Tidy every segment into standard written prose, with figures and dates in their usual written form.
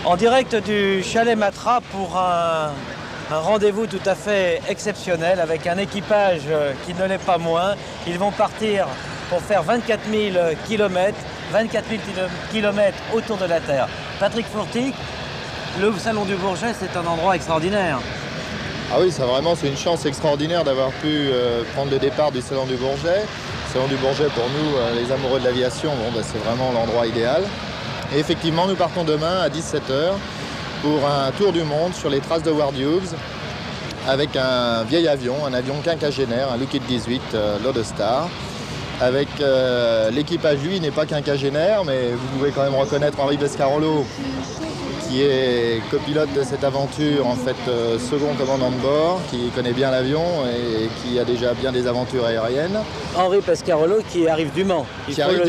En direct du Chalet Matra pour un rendez-vous tout à fait exceptionnel avec un équipage qui ne l'est pas moins. Ils vont partir pour faire 24 000 km, 24 000 km autour de la Terre. Patrick Fourtic, le Salon du Bourget, c'est un endroit extraordinaire. Ah oui, ça vraiment, c'est une chance extraordinaire d'avoir pu prendre le départ du Salon du Bourget. Le Salon du Bourget, pour nous, les amoureux de l'aviation, c'est vraiment l'endroit idéal. Et effectivement, nous partons demain à 17h pour un tour du monde sur les traces de Howard Hughes avec un vieil avion, un avion quinquagénaire, un Lockheed 18 Lodestar. Avec l'équipage, lui, n'est pas quinquagénaire, mais vous pouvez quand même reconnaître Henri Pescarolo, qui est copilote de cette aventure, en fait second commandant de bord, qui connaît bien l'avion et qui a déjà bien des aventures aériennes. Henri Pescarolo qui arrive du Mans. Qui arrive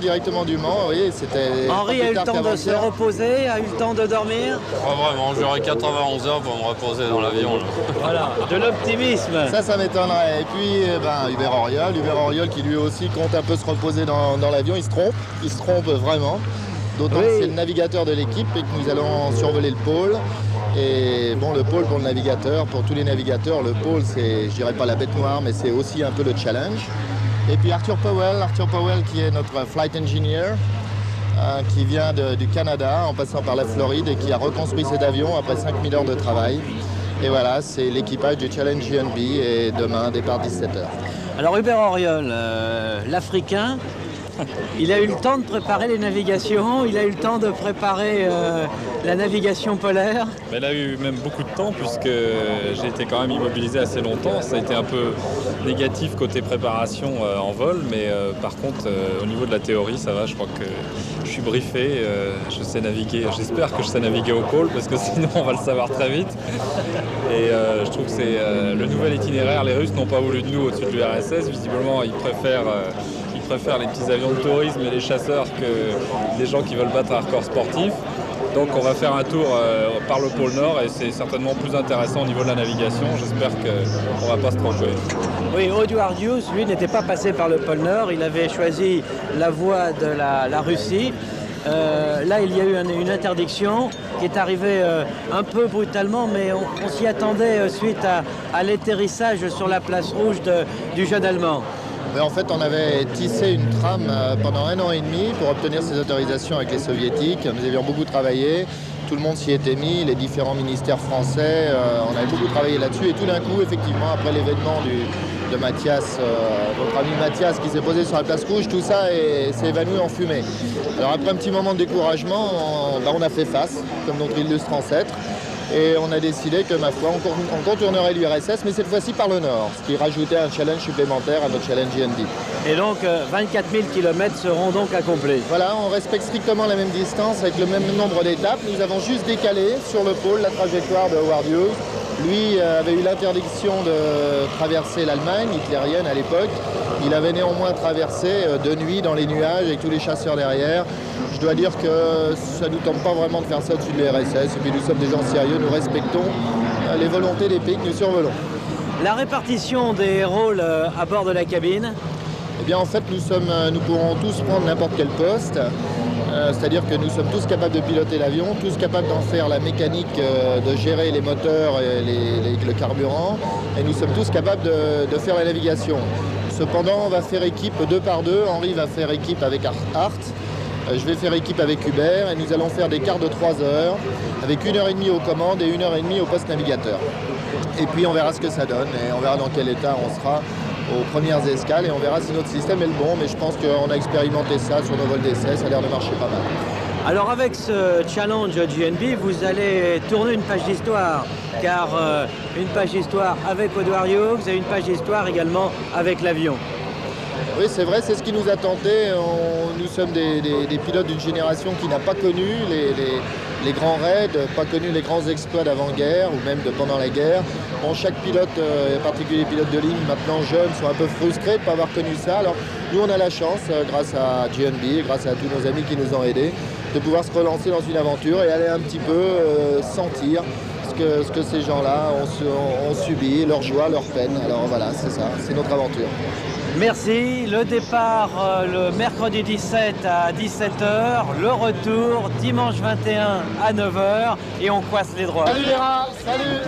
directement du Mans, oui, c'était... Henri a eu le temps de se reposer, a eu le temps de dormir. Pas vraiment, j'aurai 91 heures pour me reposer dans l'avion. Voilà, de l'optimisme. Ça m'étonnerait. Et puis Hubert Auriol qui lui aussi compte un peu se reposer dans l'avion, il se trompe vraiment. D'autant que c'est le navigateur de l'équipe et que nous allons survoler le pôle. Et bon, le pôle pour le navigateur, pour tous les navigateurs, le pôle c'est, je dirais pas la bête noire, mais c'est aussi un peu le challenge. Et puis Arthur Powell qui est notre flight engineer, qui vient du Canada en passant par la Floride et qui a reconstruit cet avion après 5000 heures de travail. Et voilà, c'est l'équipage du Challenge GNB et demain, départ 17h. Alors Hubert Auriol, l'Africain, il a eu le temps de préparer les navigations, il a eu le temps de préparer la navigation polaire. Il a eu même beaucoup de temps puisque j'ai été quand même immobilisé assez longtemps. Ça a été un peu négatif côté préparation en vol, mais par contre au niveau de la théorie ça va, je crois que je suis briefé, je sais naviguer, j'espère que je sais naviguer au pôle parce que sinon on va le savoir très vite. Et je trouve que c'est le nouvel itinéraire, les Russes n'ont pas voulu de nous au-dessus de l'URSS, visiblement ils préfèrent les petits avions de tourisme et les chasseurs que les gens qui veulent battre un record sportif. Donc on va faire un tour par le pôle Nord et c'est certainement plus intéressant au niveau de la navigation. J'espère qu'on ne va pas se tromper. Oui, Howard Hughes, lui, n'était pas passé par le pôle Nord. Il avait choisi la voie de la Russie. Là, il y a eu une interdiction qui est arrivée un peu brutalement, mais on s'y attendait suite à l'atterrissage sur la place rouge du jeune Allemand. Mais en fait, on avait tissé une trame pendant 1 an et demi pour obtenir ces autorisations avec les soviétiques. Nous avions beaucoup travaillé, tout le monde s'y était mis, les différents ministères français, on avait beaucoup travaillé là-dessus. Et tout d'un coup, effectivement, après l'événement de Mathias, notre ami Mathias qui s'est posé sur la place rouge, tout ça s'est évanoui en fumée. Alors après un petit moment de découragement, on a fait face, comme notre illustre ancêtre. Et on a décidé que, ma foi, on contournerait l'URSS, mais cette fois-ci par le nord, ce qui rajoutait un challenge supplémentaire à notre challenge GNB. Et donc, 24 000 km seront donc accomplis. Voilà, on respecte strictement la même distance avec le même nombre d'étapes. Nous avons juste décalé sur le pôle la trajectoire de Howard Hughes. Lui avait eu l'interdiction de traverser l'Allemagne, hitlérienne à l'époque. Il avait néanmoins traversé de nuit dans les nuages avec tous les chasseurs derrière. Je dois dire que ça ne nous tombe pas vraiment de faire ça au-dessus de l'URSS. Et puis nous sommes des gens sérieux, nous respectons les volontés des pays que nous survolons. La répartition des rôles à bord de la cabine? Eh bien en fait nous pourrons tous prendre n'importe quel poste. C'est-à-dire que nous sommes tous capables de piloter l'avion, tous capables d'en faire la mécanique, de gérer les moteurs et le carburant. Et nous sommes tous capables de faire la navigation. Cependant, on va faire équipe 2 par 2. Henri va faire équipe avec Art. Je vais faire équipe avec Hubert et nous allons faire des quarts de 3 heures avec 1h30 aux commandes et 1h30 au poste navigateur. Et puis on verra ce que ça donne et on verra dans quel état on sera aux premières escales et on verra si notre système est le bon. Mais je pense qu'on a expérimenté ça sur nos vols d'essai, ça a l'air de marcher pas mal. Alors avec ce challenge GNB, vous allez tourner une page d'histoire, car une page d'histoire avec Howard Hughes et une page d'histoire également avec l'avion. Oui, c'est vrai, c'est ce qui nous a tenté. Nous sommes des pilotes d'une génération qui n'a pas connu les grands raids, pas connu les grands exploits d'avant-guerre ou même de pendant la guerre. Bon, chaque pilote, en particulier les pilotes de ligne, maintenant jeunes, sont un peu frustrés de ne pas avoir connu ça. Alors nous, on a la chance, grâce à GNB, grâce à tous nos amis qui nous ont aidés, de pouvoir se relancer dans une aventure et aller un petit peu sentir ce que ces gens-là ont subi, leur joie, leur peine. Alors voilà, c'est ça, c'est notre aventure. Merci. Le départ le mercredi 17 à 17h, le retour dimanche 21 à 9h et on coisse les droits. Salut les rats, salut.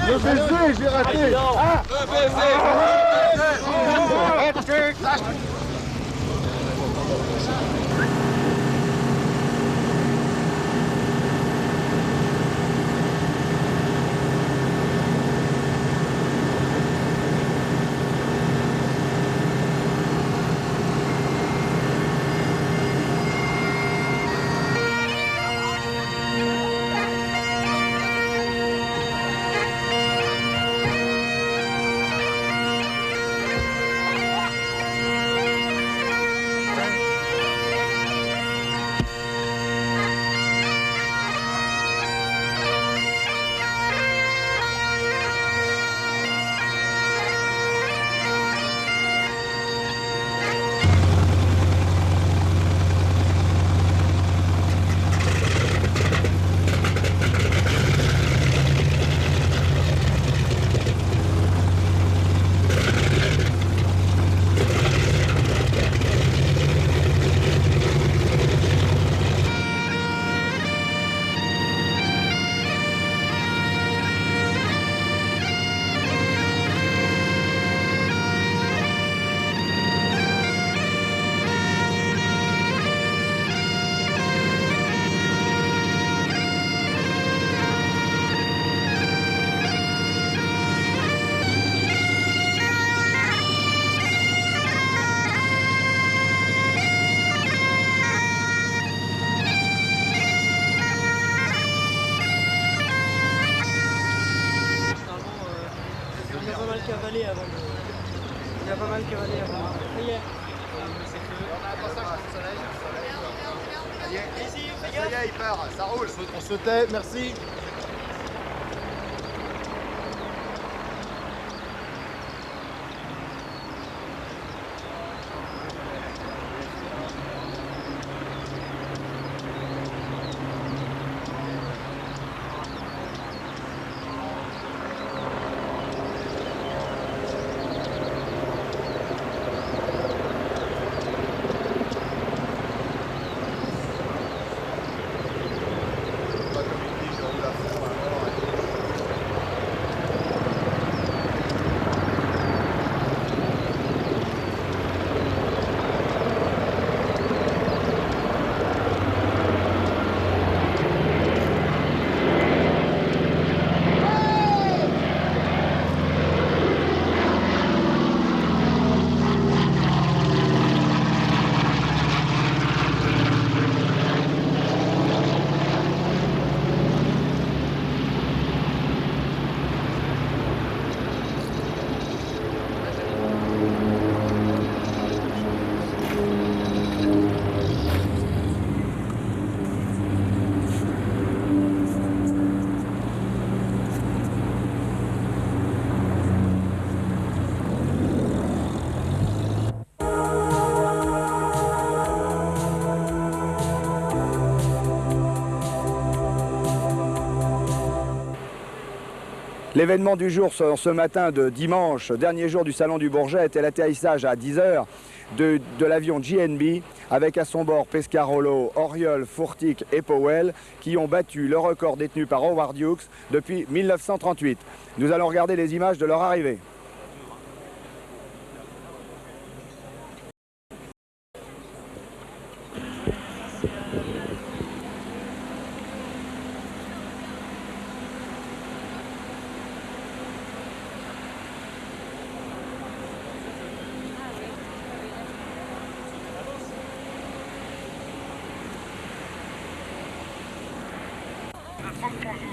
Le baiser, j'ai raté. cavalé avant. Il a pas mal cavalé avant. Ça y est. Ça y est, il part, ça roule. On se tait, merci. L'événement du jour ce matin de dimanche, dernier jour du Salon du Bourget, était l'atterrissage à 10 h de l'avion GNB avec à son bord Pescarolo, Oriol, Fourtic et Powell qui ont battu le record détenu par Howard Hughes depuis 1938. Nous allons regarder les images de leur arrivée.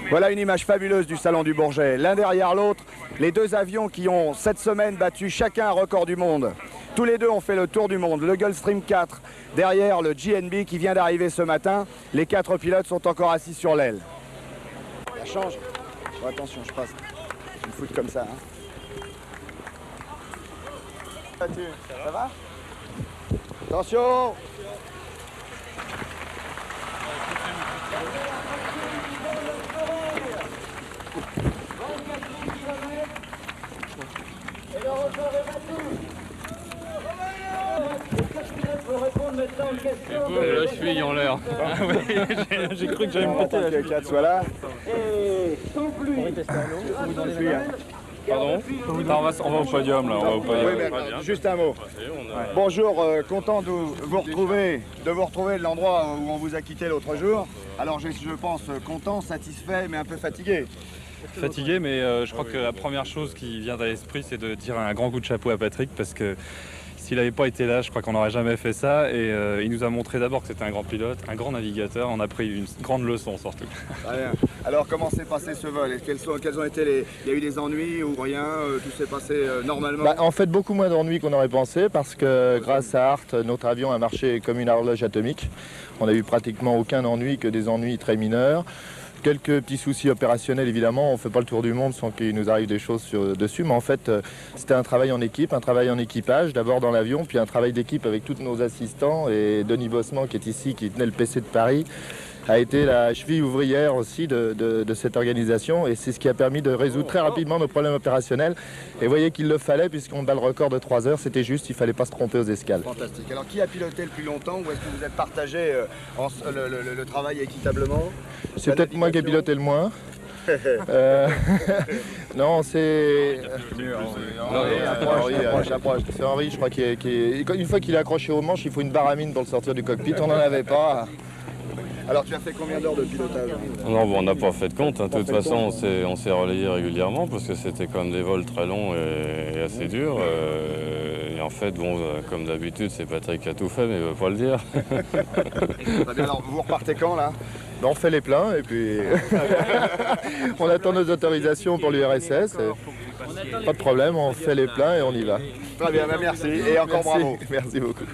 Voilà une image fabuleuse du Salon du Bourget. L'un derrière l'autre, les deux avions qui ont cette semaine battu chacun un record du monde. Tous les deux ont fait le tour du monde. Le Gulfstream 4, derrière le GNB qui vient d'arriver ce matin. Les 4 pilotes sont encore assis sur l'aile. Ça change. Oh, attention, je passe. Je me fous comme ça. Ça va? Attention! La cheville en l'air. J'ai cru que j'allais me péter la cheville. 4 soit là. Pardon? On va au podium là, on va au podium. Oui, mais juste un mot. Bonjour, content de vous retrouver de l'endroit où on vous a quitté l'autre jour. Alors je pense content, satisfait, mais un peu fatigué. Fatigué, mais je crois que la première chose qui vient à l'esprit, c'est de dire un grand coup de chapeau à Patrick, parce que s'il n'avait pas été là, je crois qu'on n'aurait jamais fait ça. Et il nous a montré d'abord que c'était un grand pilote, un grand navigateur. On a pris une grande leçon surtout. Très bien. Alors comment s'est passé ce vol? Quels ont été les... Il y a eu des ennuis ou rien? Tout s'est passé normalement? En fait, beaucoup moins d'ennuis qu'on aurait pensé parce que grâce à Art, notre avion a marché comme une horloge atomique. On n'a eu pratiquement aucun ennui, que des ennuis très mineurs. Quelques petits soucis opérationnels, évidemment, on ne fait pas le tour du monde sans qu'il nous arrive des choses dessus, mais en fait, c'était un travail en équipe, un travail en équipage, d'abord dans l'avion, puis un travail d'équipe avec tous nos assistants, et Denis Bossement, qui est ici, qui tenait le PC de Paris, a été la cheville ouvrière aussi de cette organisation, et c'est ce qui a permis de résoudre très rapidement nos problèmes opérationnels. Et vous voyez qu'il le fallait, puisqu'on bat le record de 3 heures, c'était juste, il ne fallait pas se tromper aux escales. Fantastique. Alors qui a piloté le plus longtemps, ou est-ce que vous êtes partagé le travail équitablement? C'est peut-être moi qui ai piloté le moins. Non, c'est... C'est Henri, je crois, une fois qu'il est accroché au manche, il faut une baramine pour le sortir du cockpit. On n'en avait pas. Alors tu as fait combien d'heures de pilotage? Non, bon, on n'a pas fait de compte. De toute façon, on s'est relayé régulièrement parce que c'était quand même des vols très longs et assez durs. Et en fait, bon, comme d'habitude, c'est Patrick qui a tout fait, mais il ne veut pas le dire. Très bien, alors vous repartez quand là? On fait les pleins et puis on attend nos autorisations pour l'URSS. Pas de problème, on fait les pleins et on y va. Très bien, merci et encore bravo. Merci beaucoup.